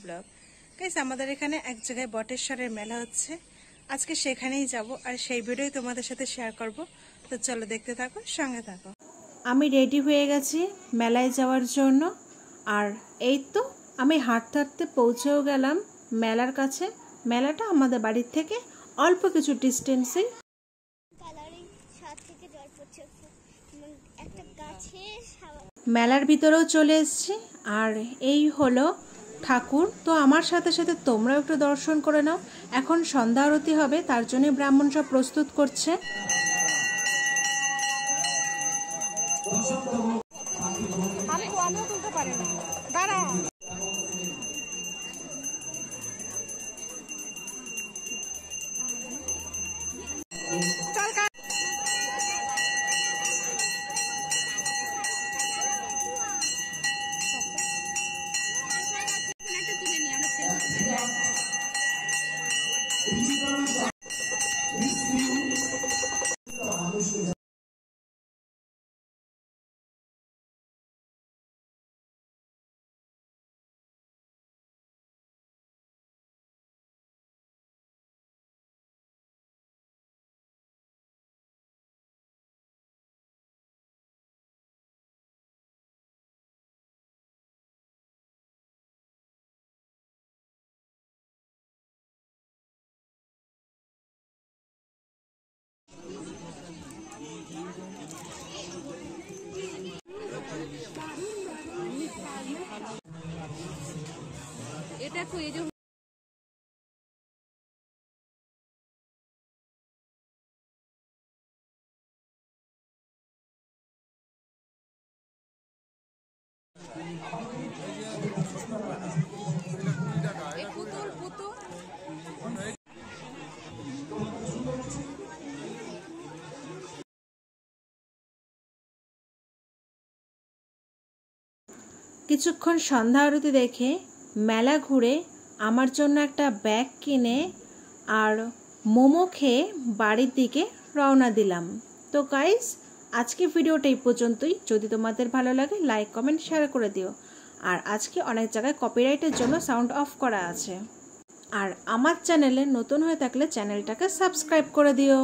Blog guys, আমাদের এখানে এক জায়গায় বটেশ্বরের মেলা হচ্ছে। আজকে সেখানেই যাব আর সেই ভিডিওই তোমাদের সাথে শেয়ার করব। তো চলো দেখতে থাকো, সঙ্গে থাকো। আমি রেডি হয়ে গেছি মেলায় যাওয়ার জন্য। আর এই তো আমি হাঁটতে হাঁটতে পৌঁছেও গেলাম মেলার কাছে। মেলাটা আমাদের বাড়ির থেকে অল্প কিছু ডিস্টেন্সে। মেলার ভিতরেও চলে এসেছি। আর এই হলো ঠাকুর। তো আমার সাথে সাথে তোমরাও একটু দর্শন করে নাও। এখন সন্ধ্যা আরতি হবে, তার জন্য ব্রাহ্মণ সব প্রস্তুত করছে। এটা তো এই যে কিছুক্ষণ সন্ধ্যা আরতি দেখে মেলা ঘুরে আমার জন্য একটা ব্যাগ কিনে আর মোমো খেয়ে বাড়ির দিকে রওনা দিলাম। তো গাইস, আজকে ভিডিওটা এই পর্যন্তই। যদি তোমাদের ভালো লাগে লাইক কমেন্ট শেয়ার করে দিও। আর আজকে অনেক জায়গায় কপিরাইটের জন্য সাউন্ড অফ করা আছে। আর আমার চ্যানেলে নতুন হয়ে থাকলে চ্যানেলটাকে সাবস্ক্রাইব করে দিও।